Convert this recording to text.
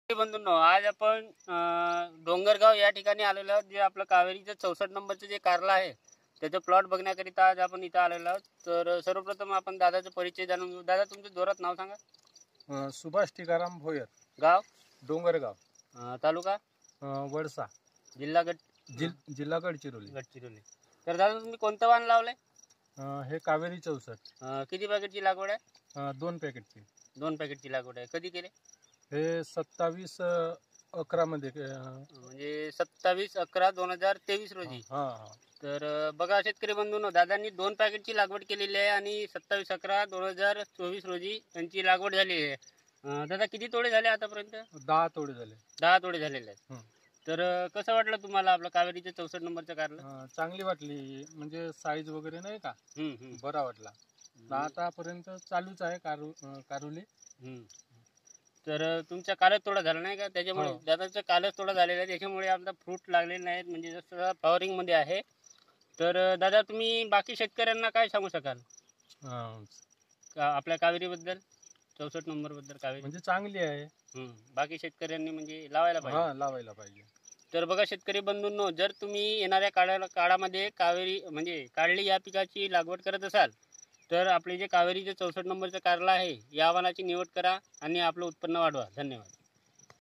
बंधूंनो, आज आपण डोंगरगाव या ठिकाणी आलेलो आहोत. जे आपलं कावेरीचं 64 नंबरचं जे कारला आहे त्याचं प्लॉट बघण्याकरिता आज आपण इथं आलेलो आहोत. तर सर्वप्रथम आपण दादाचा परिचय जाणून घेऊ. दादा, तुमचं जोरात नाव सांगा. सुभाष टिकाराम भोयर, गाव डोंगरगाव, तालुका वडसा, जिल्हा जिल्हा गडचिरोली. गडचिरोली. तर दादा, तुम्ही कोणतं वाण लावलंय? हे कावेरी 64. किती पॅकेटची लागवड आहे? 2 पॅकेटची. 2 पॅकेटची लागवड आहे. कधी केले? हे 27/11 मध्ये म्हणजे 27/11/2023 रोजी. तर बघा शेतकरी बंधूंनो, दादांनी 2 पॅकेटची लागवड केलेली आहे आणि 27/11/2024 रोजी त्यांची लागवड झाली आहे. दादा, किती तोडे झाले आतापर्यंत? 10 तोडे झाले. 10 तोडे झालेले आहेत. तर कसं वाटलं तुम्हाला आपलं कावेरीचं 64 नंबरचं कारलं? चांगली वाटली, म्हणजे साईज वगैरे नाही का, बरा वाटला. आतापर्यंत चालूच आहे कारुली. तर तुमच्या कालच तोडा झाला नाही का? त्याच्यामुळे दादाचं कालच तोडा झालेला आहे, त्याच्यामुळे आपला फ्रूट लागलेले नाहीत, म्हणजे जसं फ्लॉवरिंग मध्ये आहे. तर दादा, तुम्ही बाकी शेतकऱ्यांना काय सांगू शकाल आपल्या कावेरीबद्दल, 64 नंबर बद्दल? कावेरी म्हणजे चांगली आहे. बाकी शेतकऱ्यांनी म्हणजे लावायला पाहिजे. लावायला पाहिजे. तर बघा शेतकरी बंधूंनो, जर तुम्ही येणाऱ्या काळामध्ये कावेरी म्हणजे काढली या पिकाची लागवड करत असाल तर आपले जे कावेरीचे 64 नंबरचं कारला आहे या वाणाची निवड करा आणि आपलं उत्पन्न वाढवा. धन्यवाद.